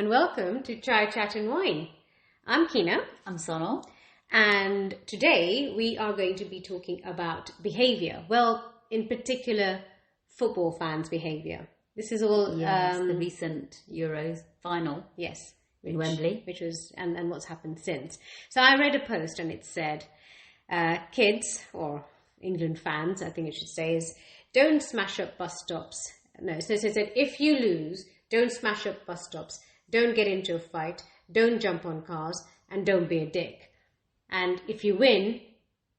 and welcome to Chai Chat and Wine. I'm Kina. I'm Sonal. And today we are going to be talking about behaviour. Well, in particular, football fans' behaviour. This is all... the recent Euros final. Yes. In Wembley. Which was, and what's happened since. So I read a post and it said, kids, or England fans, I think it should say, is don't smash up bus stops. No, so it said, if you lose, don't smash up bus stops, don't get into a fight, don't jump on cars, and don't be a dick. And if you win,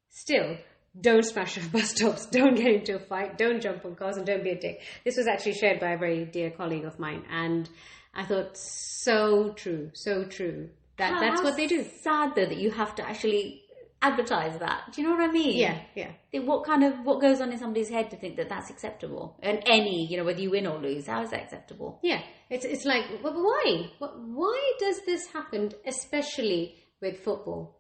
still, don't smash up bus stops, don't get into a fight, don't jump on cars, and don't be a dick. This was actually shared by a very dear colleague of mine, and I thought, so true, so true. That's what they do. Sad though that you have to actually advertise that. Do you know what I mean? Yeah. What goes on in somebody's head to think that that's acceptable? And whether you win or lose, how is that acceptable? Yeah, it's like, but why? Why does this happen, especially with football?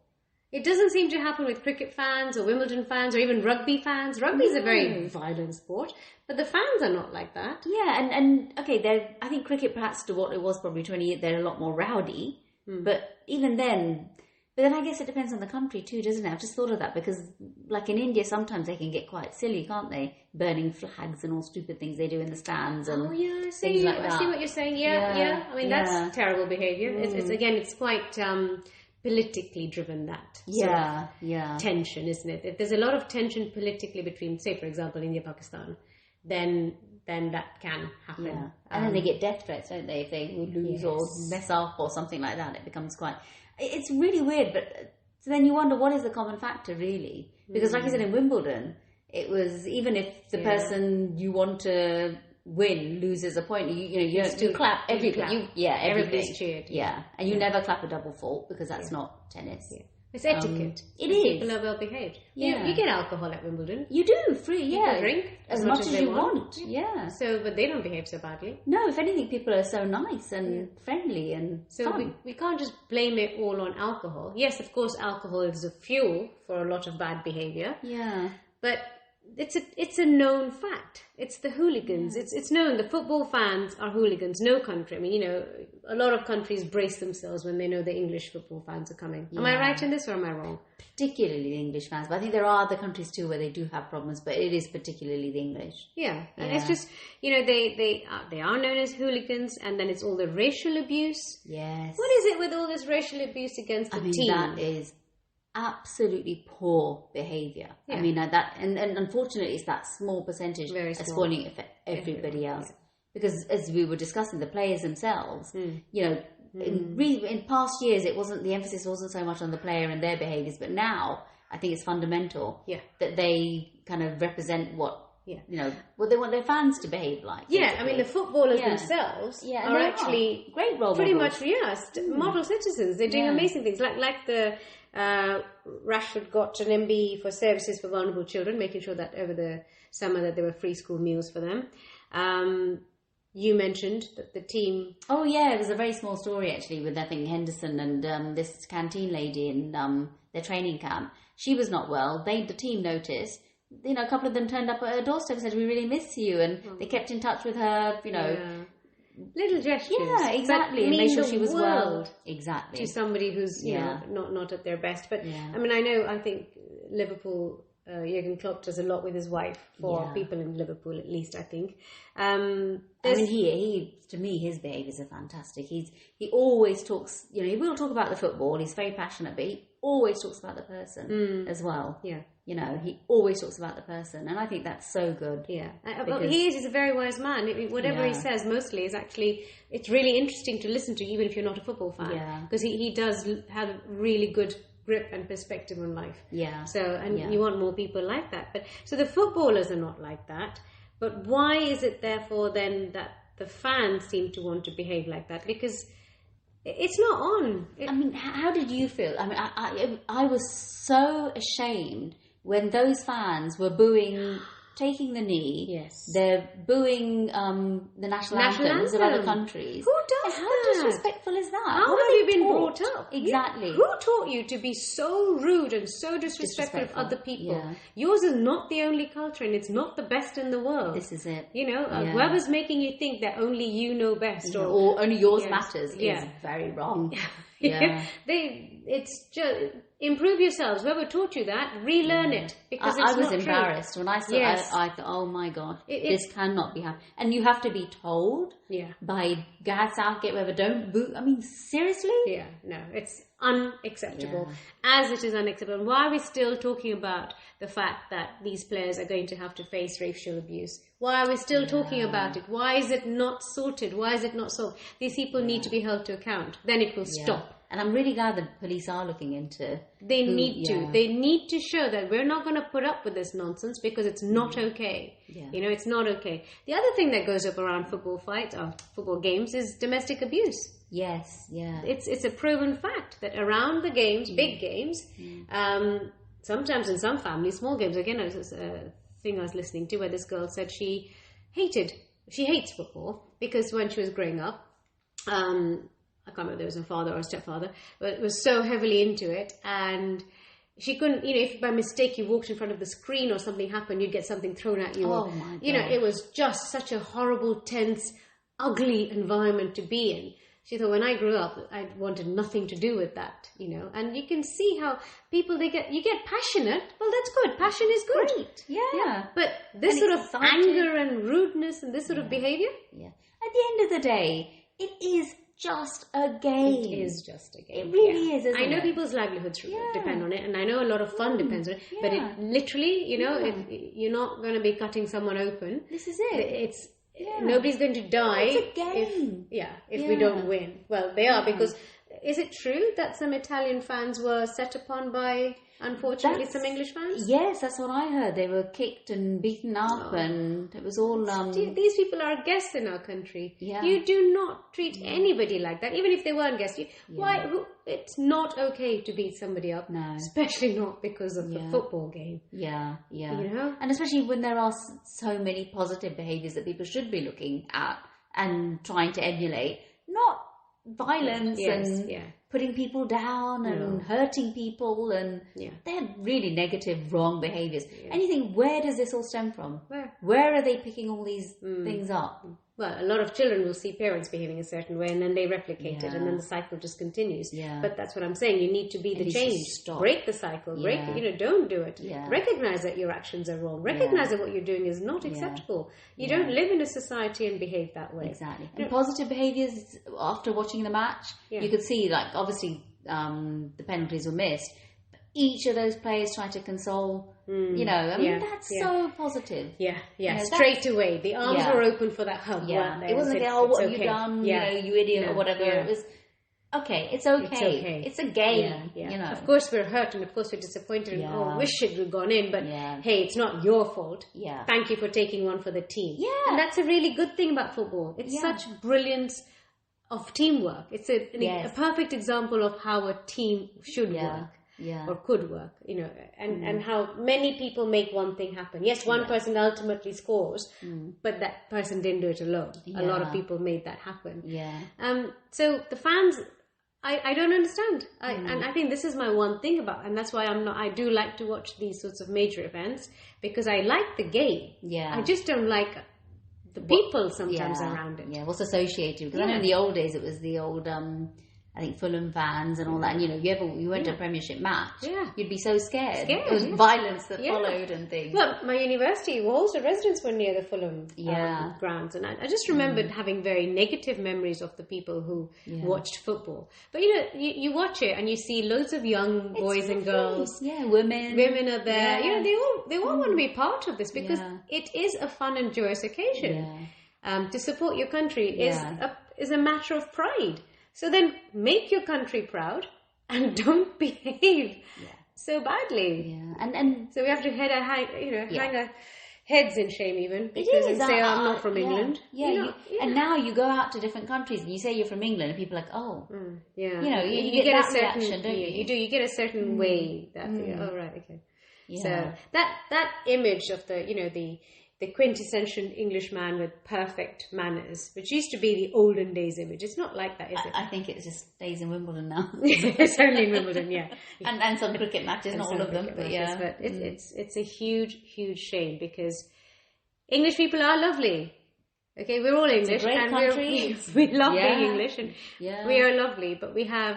It doesn't seem to happen with cricket fans or Wimbledon fans or even rugby fans. Rugby is a very violent sport, but the fans are not like that. Yeah, and okay, I think cricket perhaps to what it was probably 20 years, they're a lot more rowdy. But even then, I guess it depends on the country too, doesn't it? I've just thought of that because like in India, sometimes they can get quite silly, can't they? Burning flags and all stupid things they do in the stands and things like that. I see what you're saying. Yeah. I mean, that's terrible behaviour. It's quite... politically driven, that tension, isn't it? If there's a lot of tension politically between, say, for example, India, Pakistan, then that can happen. Yeah. And then they get death threats, don't they? If they lose or mess up or something like that, it becomes quite... It's really weird, but so then you wonder, what is the common factor, really? Because like I said, in Wimbledon, it was, even if the person you want to win loses a point, you clap everything. Everybody's cheered. Yeah, and you never clap a double fault because that's not tennis. Yeah. It's etiquette. It is. People are well behaved. Yeah. You get alcohol at Wimbledon. You do, free, People drink as much as you want. Yeah. So, but they don't behave so badly. No, if anything, people are so nice and friendly and fun. We can't just blame it all on alcohol. Yes, of course, alcohol is a fuel for a lot of bad behaviour. Yeah. But it's a known fact. It's the hooligans. Yeah. It's known. The football fans are hooligans. No country. I mean, a lot of countries brace themselves when they know the English football fans are coming. Yeah. Am I right in this or am I wrong? Particularly the English fans. But I think there are other countries too where they do have problems, but it is particularly the English. Yeah. And it's just, they are known as hooligans, and then it's all the racial abuse. Yes. What is it with all this racial abuse against the team? That is absolutely poor behaviour. Yeah. I mean, that and unfortunately it's that small percentage that's spoiling it for everybody else. Yeah. Because as we were discussing, the players themselves, in past years, the emphasis wasn't so much on the player and their behaviours, but now I think it's fundamental that they kind of represent what they want their fans to behave like. Yeah, basically. I mean, the footballers themselves are actually great role pretty models. Much, model citizens. They're doing amazing things, like the Rashford got an MBE for services for vulnerable children, making sure that over the summer that there were free school meals for them. You mentioned that the team... Oh, yeah, it was a very small story, actually, with, I think, Henderson and this canteen lady in their training camp. She was not well. The team noticed. A couple of them turned up at her doorstep and said, we really miss you. And they kept in touch with her, Little gestures. Yeah, exactly. And made sure she was well. Exactly. To somebody who's, not at their best. But, I mean, I think Liverpool... Jurgen Klopp does a lot with his wife for people in Liverpool, at least, I think. He to me, his behaviours are fantastic. He always talks, he will talk about the football. He's very passionate, but he always talks about the person as well. Yeah. He always talks about the person, and I think that's so good. Yeah. He's a very wise man. Whatever he says mostly is actually, it's really interesting to listen to, even if you're not a football fan. Yeah. Because he does have a really good grip and perspective on life. Yeah. You want more people like that. But so the footballers are not like that. But why is it therefore then that the fans seem to want to behave like that? Because it's not on. How did you feel? I mean, I was so ashamed when those fans were booing taking the knee. Yes. They're booing the national anthems of other countries. Who does How that? disrespectful is that? How have you been brought up? Exactly. Who taught you to be so rude and so disrespectful of other people? Yeah. Yours is not the only culture, and it's not the best in the world. This is it. Whoever's making you think that only you know best, or only yours matters, is very wrong. Yeah. It's just improve yourselves. Whoever taught you that, relearn it, because I was embarrassed when I saw. I thought, oh my god, this cannot be happening. And you have to be told by Gareth Southgate, whoever, don't boo. I mean, seriously? Yeah, no, it's unacceptable. As it is unacceptable. And why are we still talking about the fact that these players are going to have to face racial abuse? Why are we still talking about it? Why is it not sorted? Why is it not solved? These people need to be held to account. Then it will stop. And I'm really glad the police are looking into. They need to. They need to show that we're not going to put up with this nonsense, because it's not okay. Yeah. It's not okay. The other thing that goes up around football games is domestic abuse. Yes, yeah. It's a proven fact that around the games, big games, sometimes in some families, small games. Again, it was a thing I was listening to where this girl said she hates football because when she was growing up, I can't remember if there was a father or a stepfather, but was so heavily into it, and she couldn't, if by mistake you walked in front of the screen or something happened, you'd get something thrown at you. Oh my God. It was just such a horrible, tense, ugly environment to be in. She thought, when I grew up, I wanted nothing to do with that, And you can see how people, you get passionate. Well, that's good. Passion is good. Great. Yeah. But this sort of anger and rudeness and this sort of behaviour? Yeah. At the end of the day, it is just a game. It is just a game. It really is, isn't it? I know people's livelihoods depend on it, and I know a lot of fun depends on it, but it literally, if you're not going to be cutting someone open. This is it. Nobody's going to die. It's a game. If we don't win. Well, they are, because is it true that some Italian fans were set upon by, unfortunately, some English fans? Yes, that's what I heard. They were kicked and beaten up, and it was all... These people are guests in our country. Yeah. You do not treat anybody like that, even if they weren't guests. It's not okay to beat somebody up, especially not because of the football game. Yeah. And especially when there are so many positive behaviours that people should be looking at and trying to emulate, not violence and putting people down and hurting people, and they're really negative, wrong behaviours. Anything, where does this all stem from? Where are they picking all these things up? Well, a lot of children will see parents behaving a certain way, and then they replicate it, and then the cycle just continues. But that's what I'm saying. You need to be the change. Break the cycle. Break it. Don't do it. Recognize that your actions are wrong. Recognize that what you're doing is not acceptable. You don't live in a society and behave that way. Exactly. And positive behaviours, after watching the match, you could see, obviously, the penalties were missed. Each of those players tried to console, that's so positive. Straight away. The arms were open for that hug. It wasn't what have you done, you idiot, or whatever. It was, it's okay. It's a game, Of course we're hurt, and of course we're disappointed, and wish it had gone in, but hey, it's not your fault. Thank you for taking one for the team. And that's a really good thing about football. It's such brilliance of teamwork. It's a perfect example of how a team should work. Or could work, and how many people make one thing happen. Yes, one person ultimately scores, but that person didn't do it alone. A lot of people made that happen. So the fans, I don't understand. And I think this is my one thing about, and that's why I do like to watch these sorts of major events, because I like the game. I just don't like the people sometimes around it. What's associated? Because I know in the old days it was the old... I think Fulham fans and all that, and you went to a Premiership match, you'd be so scared. It was violence that followed and things. Well, my university walls, the residents were near the Fulham grounds, and I just remembered having very negative memories of the people who watched football. But you watch it and you see loads of young boys and girls, women are there. They all want to be part of this, because it is a fun and joyous occasion. To support your country is a matter of pride. So then make your country proud and don't behave so badly. And so we have to hang our heads in shame even, because and say, I'm not from England. And now you go out to different countries and you say you're from England, and people are like, you get a that certain reaction, don't you? You get a certain way that, right, okay. So that image of the quintessential English man with perfect manners, which used to be the olden days image. It's not like that, is it? I think it just stays in Wimbledon now. It's only in Wimbledon, yeah. And some cricket matches, not all of them, but yeah. But it's a huge, huge shame, because English people are lovely. Okay, we're all English, and we love being English, and we are lovely, but we have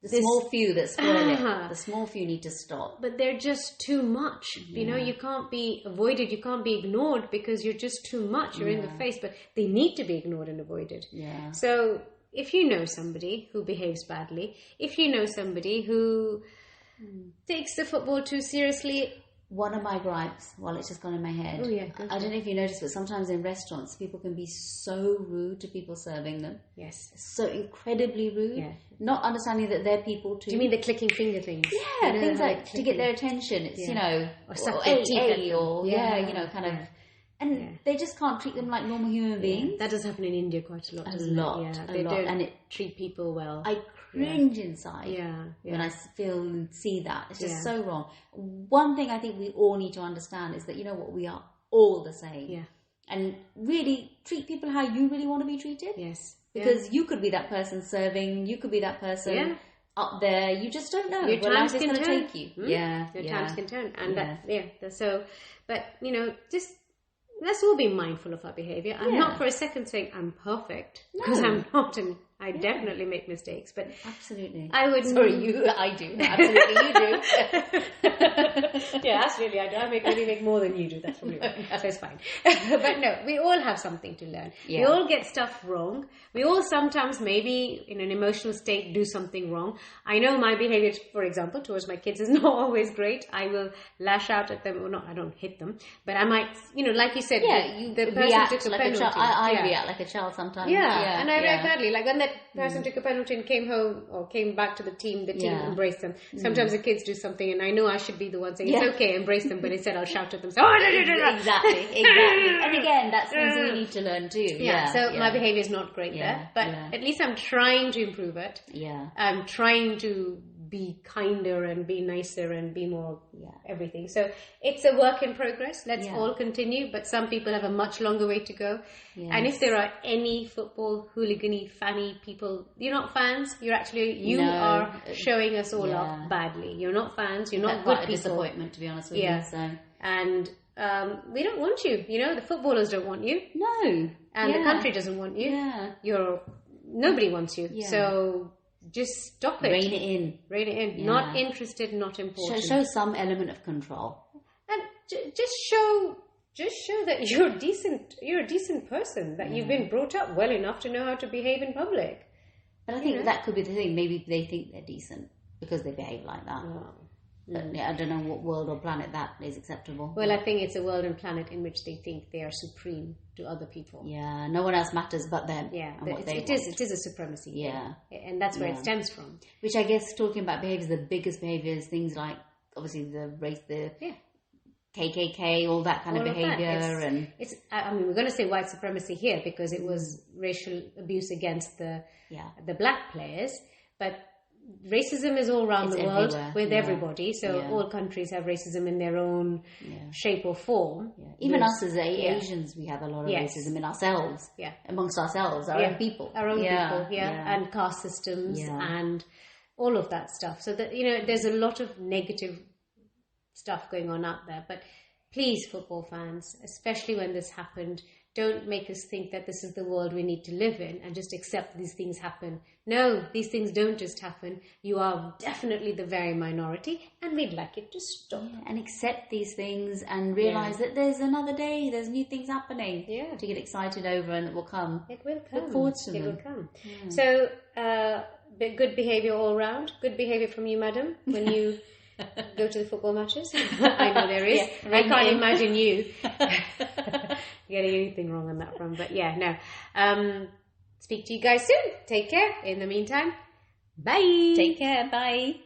the small few that spoil it. The small few need to stop. But they're just too much. You know, you can't be avoided, you can't be ignored, because you're just too much. You're in the face, but they need to be ignored and avoided. Yeah. So if you know somebody who behaves badly, if you know somebody who takes the football too seriously... One of my gripes, well, it's just gone in my head. Oh, yeah, I don't know if you noticed, but sometimes in restaurants, people can be so rude to people serving them. Yes. So incredibly rude. Yeah. Not understanding that they're people too. Do you mean the clicking finger things? Yeah, things like to get their attention. It's, or suck their teeth, or kind of. And they just can't treat them like normal human beings. That does happen in India quite a lot. A lot. Yeah, they don't and it treat people well. I cringe inside when I feel and see that. It's just so wrong. One thing I think we all need to understand is that, you know what, we are all the same. Yeah. And really treat people how you really want to be treated. Yes. Because you could be that person serving, you could be that person up there. You just don't know. Your times can turn. Take you. Your times can turn. And so, but, just... let's all be mindful of our behaviour. I'm not for a second saying I'm perfect, because I'm not, and I definitely make mistakes. But absolutely, I would. Sorry, I do. Absolutely, you do. Yeah, absolutely, I do. I really make more than you do. That's probably right. So it's fine. But no, we all have something to learn. Yeah. We all get stuff wrong. We all sometimes, maybe in an emotional state, do something wrong. I know my behaviour, for example, towards my kids is not always great. I will lash out at them, or not. I don't hit them, but I might, like you said, the person react took a like penalty. a child. I react like a child sometimes. Yeah, and I react badly. Like when that person took a penalty and came home or came back to the team embraced them. Sometimes the kids do something, and I know I should be the one saying, it's okay, embrace them, but instead I'll shout at them. So, Exactly. And again, that's things we need to learn too. So my behaviour is not great there, but at least I'm trying to improve it. Yeah. I'm trying to be kinder and be nicer and be more everything. So it's a work in progress. Let's all continue, but some people have a much longer way to go. Yes. And if there are any football hooligan-y, fanny people, you're not fans, you are showing us all off badly. You're not fans, you're not good people. Disappointment, to be honest with you. So. And we don't want you. The footballers don't want you. No. And the country doesn't want you. Yeah. Nobody wants you. Yeah. So just stop it. Rein it in. Yeah. Not interested, not important. Show some element of control. And just show that you're decent. You're a decent person. That you've been brought up well enough to know how to behave in public. But I think that could be the thing. Maybe they think they're decent because they behave like that. I don't know what world or planet that is acceptable. Well, I think it's a world and planet in which they think they are supreme to other people. Yeah, no one else matters but them. Yeah, it is a supremacy. Yeah. Thing. And that's where it stems from. Which I guess, talking about behaviours, the biggest behaviours, things like, obviously, the race, KKK, all that kind of behaviour. We're going to say white supremacy here because it was racial abuse against the black players, but racism is all around the world with everybody. So all countries have racism in their own shape or form. Yeah. Even us as Asians, we have a lot of racism in ourselves. Yeah. Amongst ourselves, our own people. Our own people, and caste systems and all of that stuff. So that, there's a lot of negative stuff going on out there. But please, football fans, especially when this happened, don't make us think that this is the world we need to live in and just accept these things happen. No, these things don't just happen. You are definitely the very minority, and we'd like it to stop. Yeah, and accept these things and realise that there's another day, there's new things happening to get excited over, and it will come. It will come. Look forward to them. It will come. Yeah. So, good behaviour all round. Good behaviour from you, madam, when you go to the football matches. I know there is. I can't imagine you getting anything wrong on that front. But speak to you guys soon. Take care. In the meantime, bye. Take care. Bye.